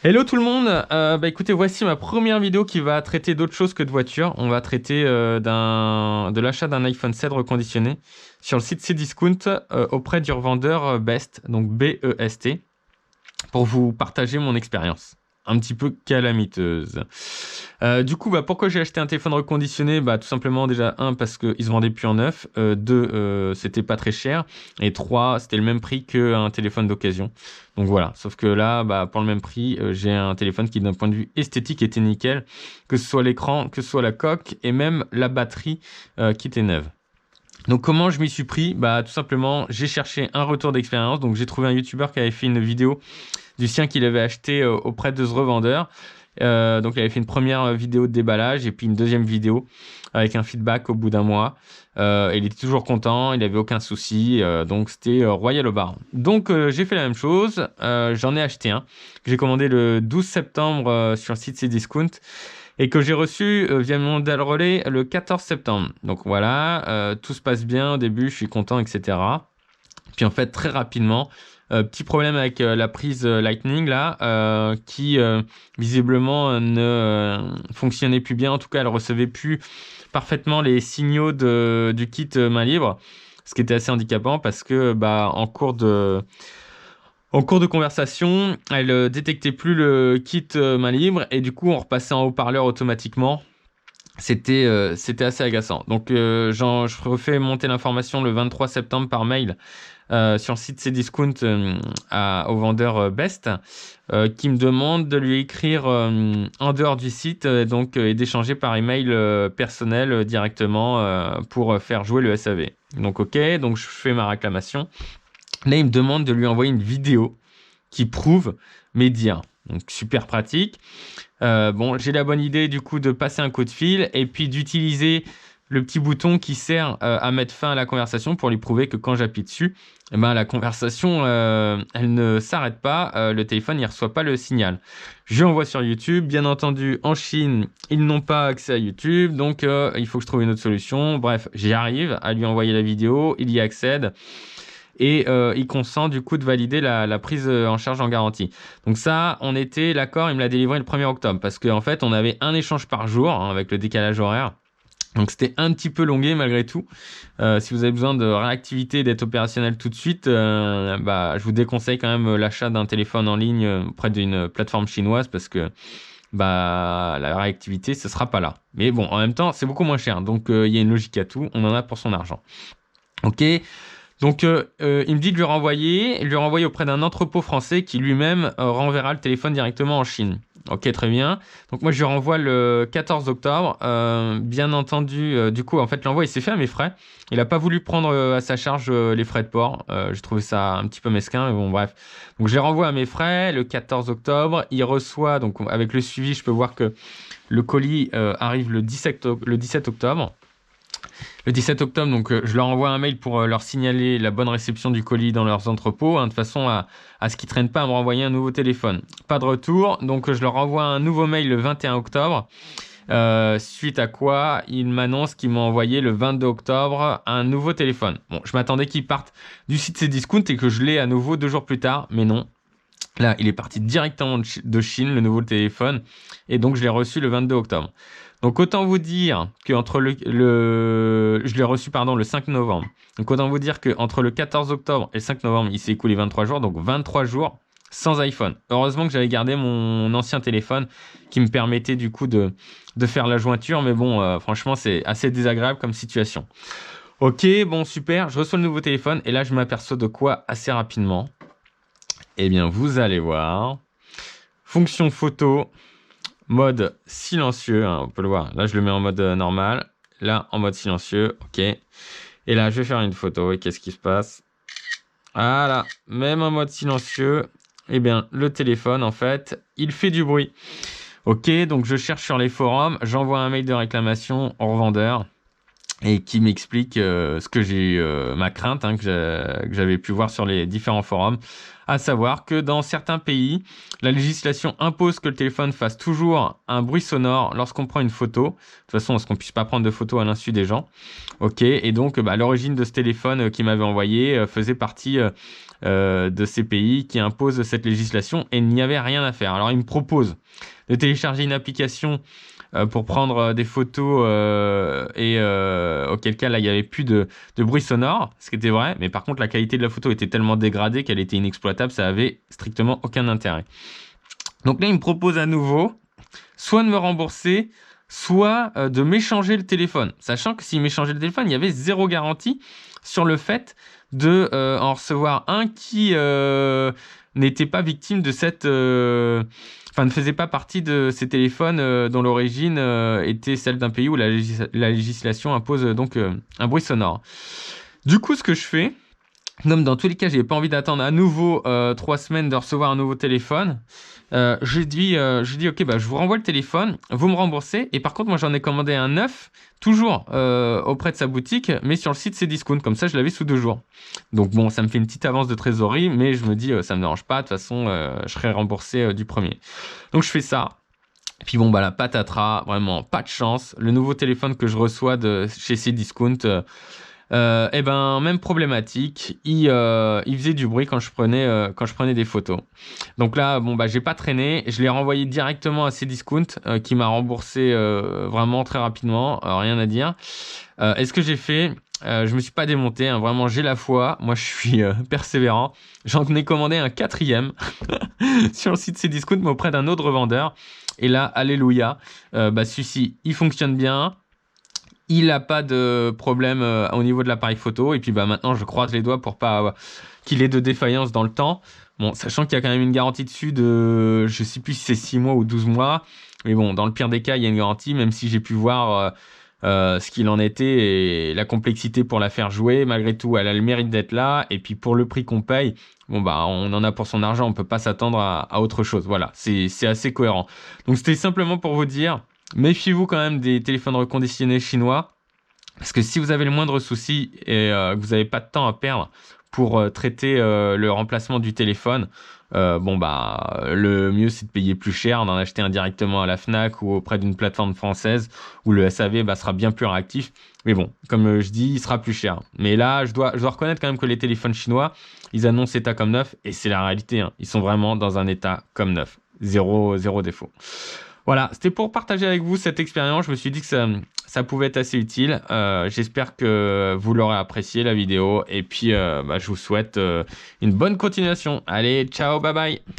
Hello tout le monde, écoutez, voici ma première vidéo qui va traiter d'autre chose que de voiture. On va traiter de l'achat d'un iPhone 7 reconditionné sur le site Cdiscount auprès du revendeur Best, donc B-E-S-T, pour vous partager mon expérience. Un petit peu calamiteuse. Du coup, pourquoi j'ai acheté un téléphone reconditionné? Tout simplement, déjà, un, parce qu'il se vendait plus en neuf. Deux, c'était pas très cher. Et trois, c'était le même prix qu'un téléphone d'occasion. Donc voilà. Sauf que là, pour le même prix, j'ai un téléphone qui, d'un point de vue esthétique, était nickel. Que ce soit l'écran, que ce soit la coque et même la batterie qui était neuve. Donc comment je m'y suis pris? Tout simplement, j'ai cherché un retour d'expérience. Donc j'ai trouvé un YouTuber qui avait fait une vidéo du sien qu'il avait acheté auprès de ce revendeur. Donc il avait fait une première vidéo de déballage et puis une deuxième vidéo avec un feedback au bout d'un mois. Il était toujours content, il n'avait aucun souci, donc c'était royal au bar. Donc j'ai fait la même chose, j'en ai acheté un que j'ai commandé le 12 septembre sur le site Cdiscount et que j'ai reçu via mon modèle relais le 14 septembre. Donc voilà, tout se passe bien au début, je suis content, etc. Puis en fait, très rapidement, petit problème avec la prise Lightning là, qui visiblement ne fonctionnait plus bien. En tout cas, elle recevait plus parfaitement les signaux du kit main libre, ce qui était assez handicapant parce que en cours de conversation, elle détectait plus le kit main libre et du coup, on repassait en haut-parleur automatiquement. C'était assez agaçant. Donc, je refais monter l'information le 23 septembre par mail sur le site Cdiscount au vendeur Best qui me demande de lui écrire en dehors du site et d'échanger par email personnel directement pour faire jouer le SAV. Donc ok, donc je fais ma réclamation. Là, il me demande de lui envoyer une vidéo qui prouve mes dires. Donc super pratique. J'ai la bonne idée du coup de passer un coup de fil et puis d'utiliser le petit bouton qui sert à mettre fin à la conversation pour lui prouver que quand j'appuie dessus, la conversation, elle ne s'arrête pas, le téléphone, il reçoit pas le signal. Je l'envoie sur YouTube, bien entendu, en Chine, ils n'ont pas accès à YouTube, donc il faut que je trouve une autre solution. Bref, j'y arrive à lui envoyer la vidéo, il y accède et il consent du coup de valider la prise en charge en garantie. Donc ça, on était, l'accord, il me l'a délivré le 1er octobre parce qu'en fait, on avait un échange par jour avec le décalage horaire. Donc c'était un petit peu longué malgré tout. Si vous avez besoin de réactivité, d'être opérationnel tout de suite, je vous déconseille quand même l'achat d'un téléphone en ligne auprès d'une plateforme chinoise parce que la réactivité, ce sera pas là. Mais bon, en même temps, c'est beaucoup moins cher. Donc il y a une logique à tout, on en a pour son argent. Ok, donc, il me dit de lui renvoyer auprès d'un entrepôt français qui lui-même renverra le téléphone directement en Chine. Ok, très bien. Donc, moi, je lui renvoie le 14 octobre. Bien entendu, du coup, en fait, l'envoi, il s'est fait à mes frais. Il n'a pas voulu prendre à sa charge les frais de port. J'ai trouvé ça un petit peu mesquin, mais bon, bref. Donc, je les renvoie à mes frais le 14 octobre. Il reçoit, donc, avec le suivi, je peux voir que le colis arrive le 17 octobre. Le 17 octobre, donc je leur envoie un mail pour leur signaler la bonne réception du colis dans leurs entrepôts, de façon à ce qu'ils ne traînent pas à me renvoyer un nouveau téléphone. Pas de retour, donc je leur envoie un nouveau mail le 21 octobre, suite à quoi ils m'annoncent qu'ils m'ont envoyé le 22 octobre un nouveau téléphone. Bon, je m'attendais qu'ils partent du site Cdiscount et que je l'ai à nouveau 2 jours plus tard, mais non. Là, il est parti directement de Chine, le nouveau téléphone, et donc je l'ai reçu le 22 octobre. Donc autant vous dire que je l'ai reçu le 5 novembre. Donc autant vous dire que entre le 14 octobre et le 5 novembre, il s'est écoulé 23 jours, donc 23 jours sans iPhone. Heureusement que j'avais gardé mon ancien téléphone qui me permettait du coup de faire la jointure, mais bon, franchement, c'est assez désagréable comme situation. Ok, bon, super, je reçois le nouveau téléphone et là, je m'aperçois de quoi assez rapidement? Eh bien, vous allez voir. Fonction photo, mode silencieux, on peut le voir. Là, je le mets en mode normal. Là, en mode silencieux, ok. Et là, je vais faire une photo. Et qu'est-ce qui se passe? Voilà, même en mode silencieux, eh bien, le téléphone, en fait, il fait du bruit. Ok, donc je cherche sur les forums, j'envoie un mail de réclamation au revendeur. et qui m'explique ce que j'ai, ma crainte que j'avais pu voir sur les différents forums, à savoir que dans certains pays, la législation impose que le téléphone fasse toujours un bruit sonore lorsqu'on prend une photo. De toute façon, est-ce qu'on puisse pas prendre de photos à l'insu des gens? Ok, et donc l'origine de ce téléphone qu'il m'avait envoyé faisait partie de ces pays qui imposent cette législation et il n'y avait rien à faire. Alors il me propose de télécharger une application pour prendre des photos auquel cas là il n'y avait plus de bruit sonore, ce qui était vrai, mais par contre la qualité de la photo était tellement dégradée qu'elle était inexploitable, ça avait strictement aucun intérêt. Donc là il me propose à nouveau soit de me rembourser, soit de m'échanger le téléphone, sachant que s'il m'échangeait le téléphone, il y avait zéro garantie sur le fait de en recevoir un qui n'était pas victime de cette ne faisait pas partie de ces téléphones dont l'origine était celle d'un pays où la législation impose donc un bruit sonore. Du coup, ce que je fais, comme dans tous les cas, j'ai pas envie d'attendre à nouveau 3 semaines de recevoir un nouveau téléphone. Je dis, ok, je vous renvoie le téléphone, vous me remboursez. Et par contre, moi, j'en ai commandé un neuf, toujours auprès de sa boutique, mais sur le site Cdiscount. Comme ça, je l'avais sous 2 jours. Donc bon, ça me fait une petite avance de trésorerie, mais je me dis, ça me dérange pas. De toute façon, je serai remboursé du premier. Donc je fais ça. Puis bon, la patatras, vraiment pas de chance. Le nouveau téléphone que je reçois de chez Cdiscount. Même problématique, il faisait du bruit quand je prenais des photos. Donc là, j'ai pas traîné, je l'ai renvoyé directement à Cdiscount qui m'a remboursé vraiment très rapidement, rien à dire. Est-ce que j'ai fait je me suis pas démonté, vraiment j'ai la foi, moi je suis persévérant. J'en ai commandé un 4e sur le site Cdiscount mais auprès d'un autre revendeur. Et là, alléluia, celui-ci il fonctionne bien. Il n'a pas de problème au niveau de l'appareil photo. Et puis maintenant, je croise les doigts pour pas qu'il ait de défaillance dans le temps. Bon, sachant qu'il y a quand même une garantie dessus de, je sais plus si c'est 6 mois ou 12 mois. Mais bon, dans le pire des cas, il y a une garantie, même si j'ai pu voir ce qu'il en était et la complexité pour la faire jouer. Malgré tout, elle a le mérite d'être là. Et puis pour le prix qu'on paye, on en a pour son argent. On peut pas s'attendre à autre chose. Voilà, c'est assez cohérent. Donc c'était simplement pour vous dire... Méfiez-vous quand même des téléphones reconditionnés chinois, parce que si vous avez le moindre souci et que vous n'avez pas de temps à perdre pour traiter le remplacement du téléphone, le mieux c'est de payer plus cher, d'en acheter un directement à la Fnac ou auprès d'une plateforme française où le SAV sera bien plus réactif. Mais bon, comme je dis, il sera plus cher. Mais là, je dois reconnaître quand même que les téléphones chinois, ils annoncent état comme neuf et c'est la réalité. Ils sont vraiment dans un état comme neuf, zéro défaut. Voilà, c'était pour partager avec vous cette expérience. Je me suis dit que ça pouvait être assez utile. J'espère que vous l'aurez apprécié la vidéo. Et puis, je vous souhaite une bonne continuation. Allez, ciao, bye bye.